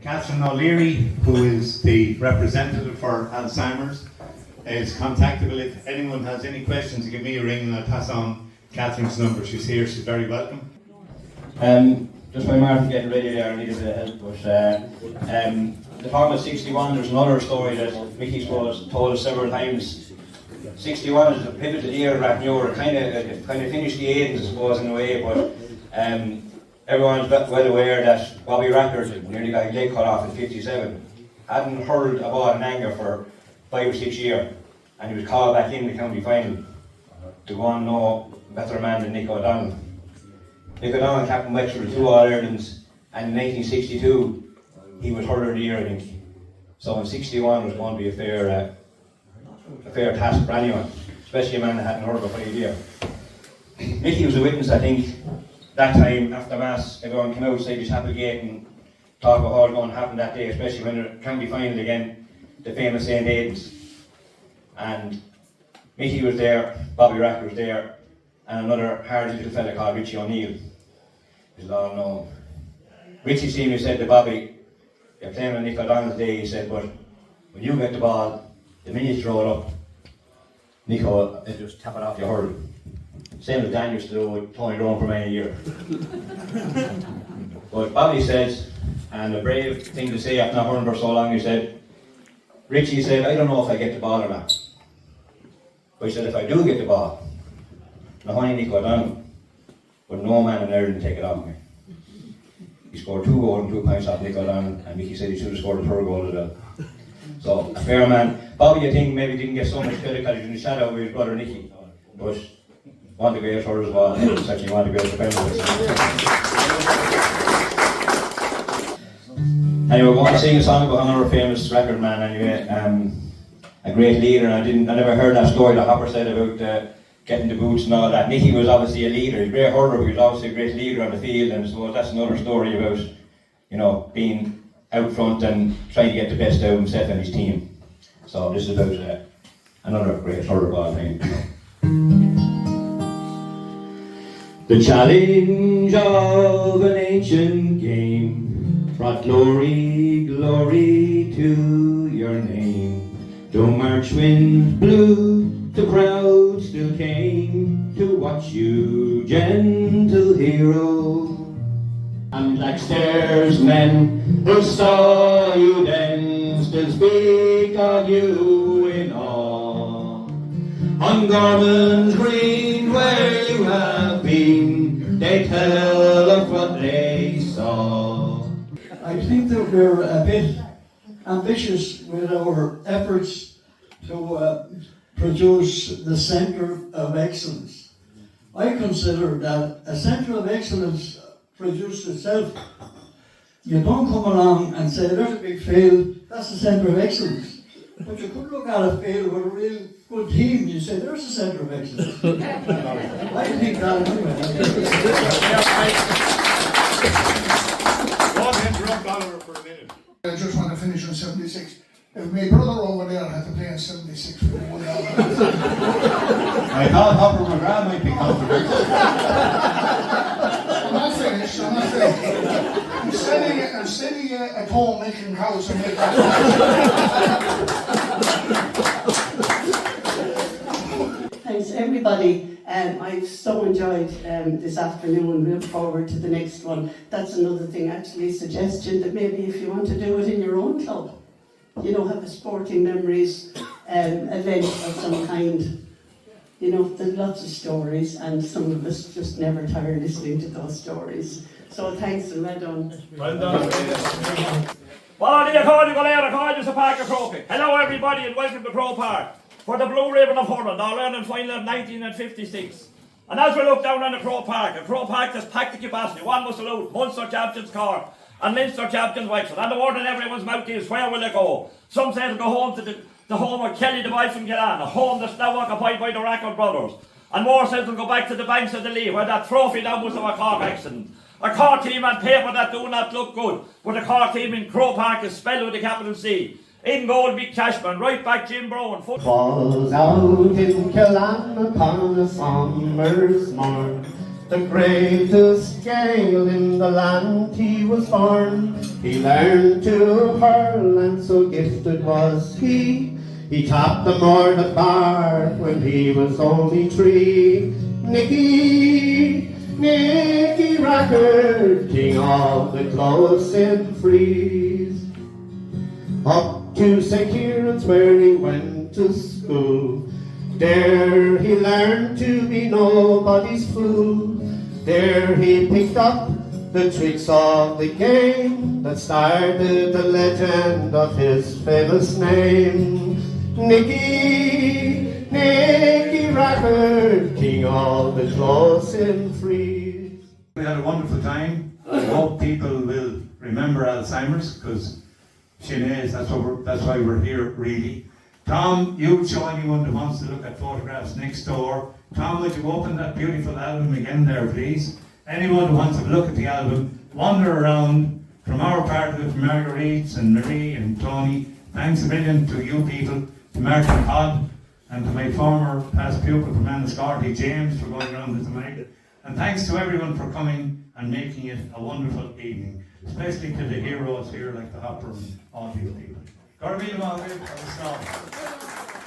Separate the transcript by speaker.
Speaker 1: Catherine O'Leary, who is the representative for Alzheimer's, is contactable if anyone has any questions. Give me a ring and I'll pass on Catherine's number. She's here, she's very welcome.
Speaker 2: Just while Martin getting ready there, I need a bit of help, but the talk of 61, there's another story that Mickey told us several times. 61 is a pivotal year at Rackmuir. It kind of finished the 80s, I suppose, in a way, but everyone's well aware that Bobby Rackards nearly got his leg cut off in 57. Hadn't hurled a ball in anger for 5 or 6 years, and he was called back in the county final to go on no better man than Nick O'Donnell. Nick O'Donnell captain Wexford with 2 All-Irelands, and in 1962 he was hurler of the year, I think. So in 61 was going to be a fair task for anyone, especially a man that hadn't hurled for 5 years. Mickey was a witness, I think, that time after Mass. Everyone came outside the chapel gate and talked about what was going to happen that day, especially when the county final again, the famous St. Aidan's. And Mickey was there, Bobby Rack was there, and another hardy little fella called Richie O'Neill. He's all known. Richie senior said to Bobby, "You're playing on Nick O'Donnell's day," he said, "but when you get the ball, the minute you throw it up, Nico, it'll just tap it off your hurl." Same as Dan used to do with Tony Rome for many years. But Bobby says, and a brave thing to say after not hurling for so long, he said, Richie said, "I don't know if I get the ball or not." But he said, "If I do get the ball, now honey Nico O'Donnell, but no man in Ireland take it off me." He scored 2 goals and 2 points off Nico O'Donnell, and Mickey said he should have scored a 3rd goal as well. So, a fair man. Bobby, I think, maybe didn't get so much credit because he was in the shadow of his brother Nicky, but one of the great hurlers as well, and certainly one of the great defenders. Anyway, we're going to sing a song about another famous record man anyway, a great leader, and I never heard that story that Hopper said about getting the boots and all that. Nicky was obviously a leader, he's a great hurler, but he was obviously a great leader on the field, and so that's another story about, you know, being out front and trying to get the best out of himself and his team. So this is about another great hurler of all time. The challenge of an ancient game brought glory, glory to your name. Though March winds blew, the crowd still came to watch you, gentle hero. And Blackstairs men who saw you then still speak of you in awe. On Gorman's Green where you have been, they tell of what they saw.
Speaker 3: I think that we're a bit ambitious with our efforts to produce the centre of excellence. I consider that a centre of excellence produced itself. You don't come along and say, "There's a big field, that's the centre of excellence." But you could look at a field with a real good team, and you say, "There's the centre of excellence." I think that anyway.
Speaker 1: Go on, interrupt Oliver for a minute.
Speaker 4: I just want to finish on 76. If my brother over there had to play in 76 for the 1 hour.
Speaker 1: I thought Hopper McGrath might be controversial.
Speaker 4: I'm not finished. I'm sitting at home making cows and making
Speaker 5: Thanks everybody. I've so enjoyed this afternoon. We look forward to the next one. That's another thing, actually, suggestion that maybe if you want to do it in your own club, you know, have a sporting memories event of some kind. You know, there's lots of stories, and some of us just never tire listening to those stories. So thanks and well done.
Speaker 6: Well done. Hello everybody and welcome to Crow Park for the Blue Ribbon of Hurling, All-Ireland final of 1956. And as we look down on the Crow Park that's packed to capacity, one must salute Munster champions Cork and Leinster champions Wexford. And the word in everyone's mouth is, where will it go? Some say it'll go home to the home of Kelly the boy from Killane, a home that's now occupied by the Rackards brothers. And more says it'll go back to the banks of the Lee, where that trophy now was of a Cork accident. A Cork team on paper that do not look good, but a Cork team in Crow Park is spelled with a capital C. In goal, Mick Cashman, right back Jim Brown.
Speaker 7: Falls out in Killane upon a summer's morn, the greatest gale in the land he was born. He learned to hurl, and so gifted was he. He tapped the moor the bar when he was only 3. Nicky Rackard, king of the close in freeze. Up to St. Kieran's where he went to school. There he learned to be nobody's fool. There he picked up the tricks of the game that started the legend of his famous name. Nicky Rackard, king of the close in freeze.
Speaker 1: We had a wonderful time. I hope people will remember Alzheimer's, because Sinead, that's why we're here, really. Tom, you show anyone that wants to look at photographs next door. Tom, would you open that beautiful album again there, please? Anyone who wants to look at the album, wander around from our part of it, Marguerite and Marie and Tony. Thanks a million to you people, to Martin Todd, and to my former past pupil from Enniscorthy, James, for going around with the mic. And thanks to everyone for coming and making it a wonderful evening, especially to the heroes here like the Hopper and all you people. Garvey,